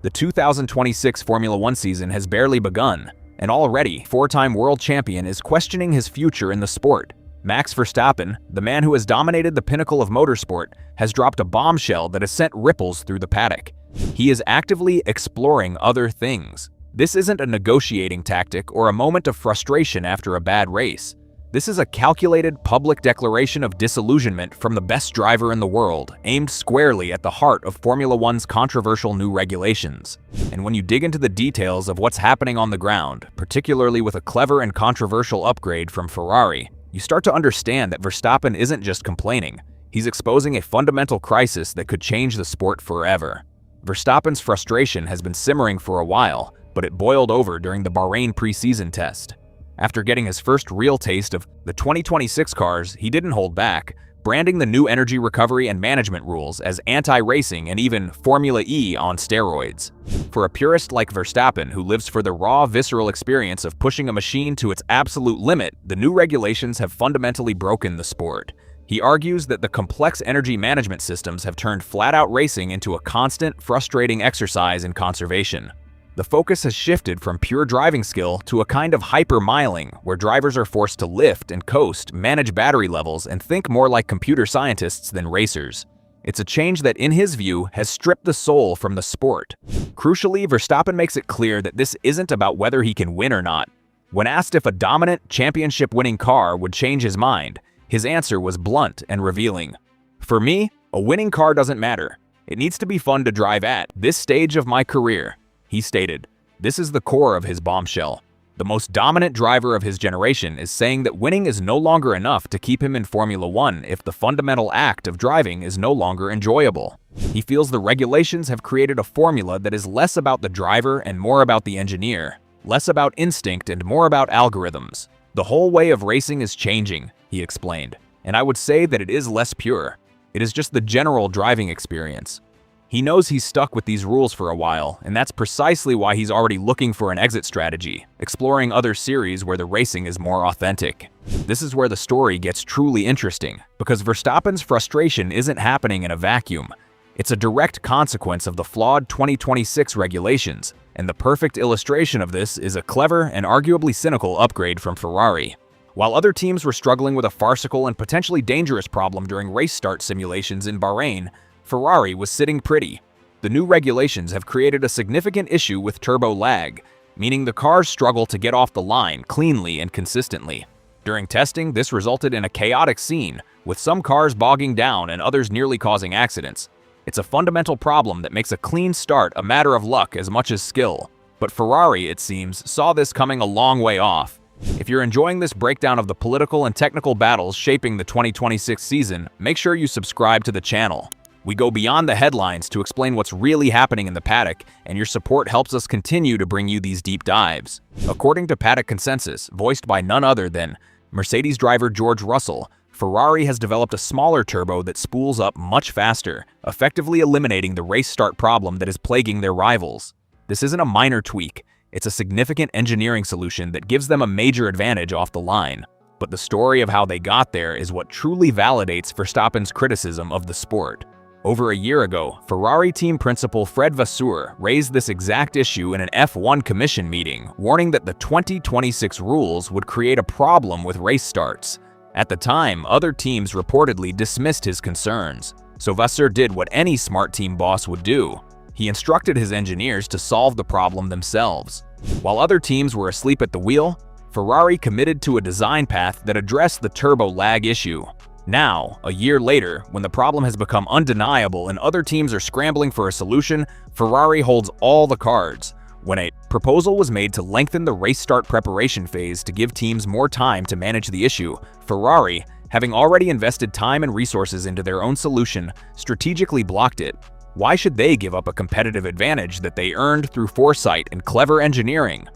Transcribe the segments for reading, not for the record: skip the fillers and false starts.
The 2026 Formula One season has barely begun, and already, four-time world champion is questioning his future in the sport. Max Verstappen, the man who has dominated the pinnacle of motorsport, has dropped a bombshell that has sent ripples through the paddock. He is actively exploring other things. This isn't a negotiating tactic or a moment of frustration after a bad race. This is a calculated public declaration of disillusionment from the best driver in the world, aimed squarely at the heart of Formula One's controversial new regulations. And when you dig into the details of what's happening on the ground, particularly with a clever and controversial upgrade from Ferrari, you start to understand that Verstappen isn't just complaining. He's exposing a fundamental crisis that could change the sport forever. Verstappen's frustration has been simmering for a while, but it boiled over during the Bahrain preseason test. After getting his first real taste of the 2026 cars, he didn't hold back, branding the new energy recovery and management rules as anti-racing and even Formula E on steroids. For a purist like Verstappen who lives for the raw, visceral experience of pushing a machine to its absolute limit, the new regulations have fundamentally broken the sport. He argues that the complex energy management systems have turned flat-out racing into a constant, frustrating exercise in conservation. The focus has shifted from pure driving skill to a kind of hyper-miling, where drivers are forced to lift and coast, manage battery levels, and think more like computer scientists than racers. It's a change that, in his view, has stripped the soul from the sport. Crucially, Verstappen makes it clear that this isn't about whether he can win or not. When asked if a dominant, championship-winning car would change his mind, his answer was blunt and revealing. "For me, a winning car doesn't matter. It needs to be fun to drive at this stage of my career," he stated. This is the core of his bombshell. The most dominant driver of his generation is saying that winning is no longer enough to keep him in Formula One if the fundamental act of driving is no longer enjoyable. He feels the regulations have created a formula that is less about the driver and more about the engineer, less about instinct and more about algorithms. "The whole way of racing is changing," he explained, "and I would say that it is less pure. It is just the general driving experience." He knows he's stuck with these rules for a while, and that's precisely why he's already looking for an exit strategy, exploring other series where the racing is more authentic. This is where the story gets truly interesting, because Verstappen's frustration isn't happening in a vacuum. It's a direct consequence of the flawed 2026 regulations, and the perfect illustration of this is a clever and arguably cynical upgrade from Ferrari. While other teams were struggling with a farcical and potentially dangerous problem during race start simulations in Bahrain, Ferrari was sitting pretty. The new regulations have created a significant issue with turbo lag, meaning the cars struggle to get off the line cleanly and consistently. During testing, this resulted in a chaotic scene, with some cars bogging down and others nearly causing accidents. It's a fundamental problem that makes a clean start a matter of luck as much as skill. But Ferrari, it seems, saw this coming a long way off. If you're enjoying this breakdown of the political and technical battles shaping the 2026 season, make sure you subscribe to the channel. We go beyond the headlines to explain what's really happening in the paddock, and your support helps us continue to bring you these deep dives. According to Paddock Consensus, voiced by none other than Mercedes driver George Russell, Ferrari has developed a smaller turbo that spools up much faster, effectively eliminating the race start problem that is plaguing their rivals. This isn't a minor tweak, it's a significant engineering solution that gives them a major advantage off the line. But the story of how they got there is what truly validates Verstappen's criticism of the sport. Over a year ago, Ferrari team principal Fred Vasseur raised this exact issue in an F1 commission meeting, warning that the 2026 rules would create a problem with race starts. At the time, other teams reportedly dismissed his concerns. So Vasseur did what any smart team boss would do. He instructed his engineers to solve the problem themselves. While other teams were asleep at the wheel, Ferrari committed to a design path that addressed the turbo lag issue. Now, a year later, when the problem has become undeniable and other teams are scrambling for a solution, Ferrari holds all the cards. When a proposal was made to lengthen the race start preparation phase to give teams more time to manage the issue, Ferrari, having already invested time and resources into their own solution, strategically blocked it. Why should they give up a competitive advantage that they earned through foresight and clever engineering?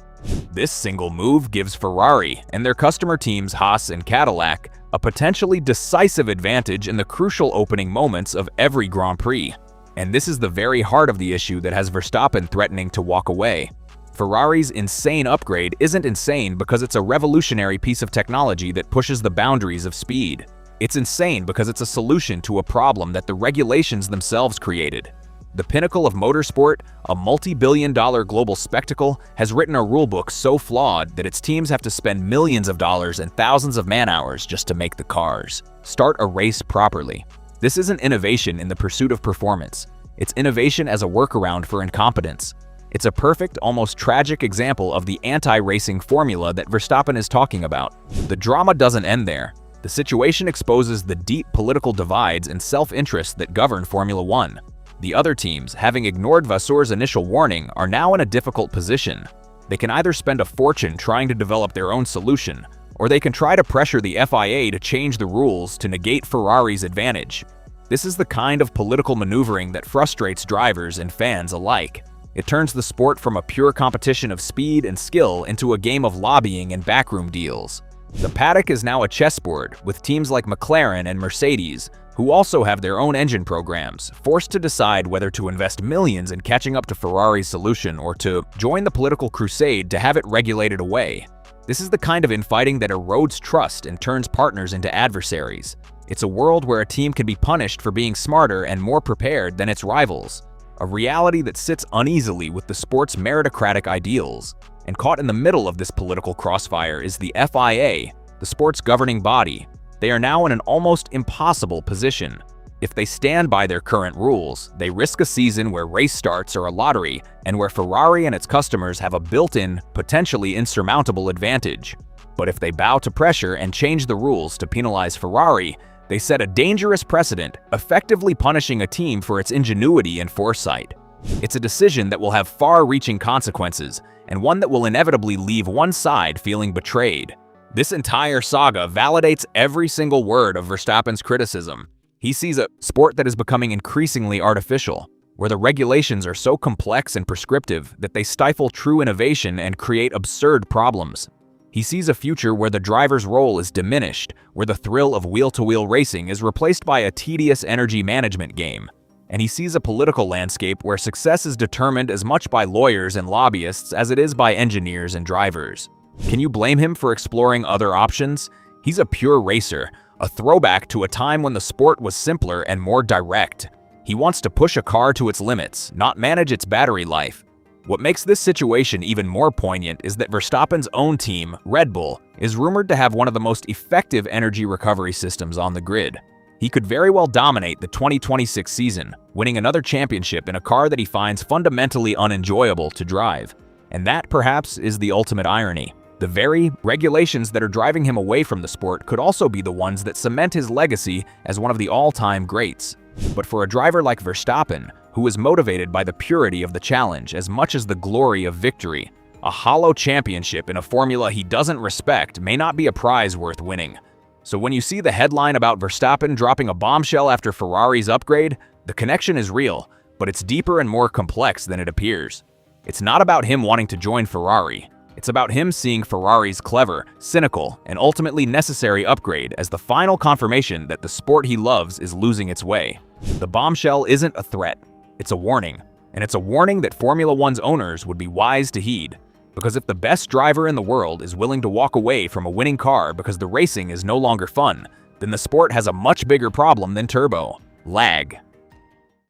This single move gives Ferrari and their customer teams Haas and Cadillac a potentially decisive advantage in the crucial opening moments of every Grand Prix. And this is the very heart of the issue that has Verstappen threatening to walk away. Ferrari's insane upgrade isn't insane because it's a revolutionary piece of technology that pushes the boundaries of speed. It's insane because it's a solution to a problem that the regulations themselves created. The pinnacle of motorsport, a multi-billion-dollar global spectacle, has written a rulebook so flawed that its teams have to spend millions of dollars and thousands of man-hours just to make the cars. Start a race properly. This isn't innovation in the pursuit of performance. It's innovation as a workaround for incompetence. It's a perfect, almost tragic example of the anti-racing formula that Verstappen is talking about. The drama doesn't end there. The situation exposes the deep political divides and self-interest that govern Formula One. The other teams, having ignored Vasseur's initial warning, are now in a difficult position. They can either spend a fortune trying to develop their own solution, or they can try to pressure the FIA to change the rules to negate Ferrari's advantage. This is the kind of political maneuvering that frustrates drivers and fans alike. It turns the sport from a pure competition of speed and skill into a game of lobbying and backroom deals. The paddock is now a chessboard, with teams like McLaren and Mercedes, who also have their own engine programs, forced to decide whether to invest millions in catching up to Ferrari's solution or to join the political crusade to have it regulated away. This is the kind of infighting that erodes trust and turns partners into adversaries. It's a world where a team can be punished for being smarter and more prepared than its rivals, a reality that sits uneasily with the sport's meritocratic ideals. And caught in the middle of this political crossfire is the FIA, the sport's governing body. They are now in an almost impossible position. If they stand by their current rules, they risk a season where race starts are a lottery and where Ferrari and its customers have a built-in, potentially insurmountable advantage. But if they bow to pressure and change the rules to penalize Ferrari, they set a dangerous precedent, effectively punishing a team for its ingenuity and foresight. It's a decision that will have far-reaching consequences, and one that will inevitably leave one side feeling betrayed. This entire saga validates every single word of Verstappen's criticism. He sees a sport that is becoming increasingly artificial, where the regulations are so complex and prescriptive that they stifle true innovation and create absurd problems. He sees a future where the driver's role is diminished, where the thrill of wheel-to-wheel racing is replaced by a tedious energy management game. And he sees a political landscape where success is determined as much by lawyers and lobbyists as it is by engineers and drivers. Can you blame him for exploring other options? He's a pure racer, a throwback to a time when the sport was simpler and more direct. He wants to push a car to its limits, not manage its battery life. What makes this situation even more poignant is that Verstappen's own team, Red Bull, is rumored to have one of the most effective energy recovery systems on the grid. He could very well dominate the 2026 season, winning another championship in a car that he finds fundamentally unenjoyable to drive. And that, perhaps, is the ultimate irony. The very regulations that are driving him away from the sport could also be the ones that cement his legacy as one of the all-time greats. But for a driver like Verstappen, who is motivated by the purity of the challenge as much as the glory of victory, a hollow championship in a formula he doesn't respect may not be a prize worth winning. So when you see the headline about Verstappen dropping a bombshell after Ferrari's upgrade, the connection is real, but it's deeper and more complex than it appears. It's not about him wanting to join Ferrari. It's about him seeing Ferrari's clever, cynical, and ultimately necessary upgrade as the final confirmation that the sport he loves is losing its way. The bombshell isn't a threat, it's a warning. And it's a warning that Formula One's owners would be wise to heed. Because if the best driver in the world is willing to walk away from a winning car because the racing is no longer fun, then the sport has a much bigger problem than turbo: lag.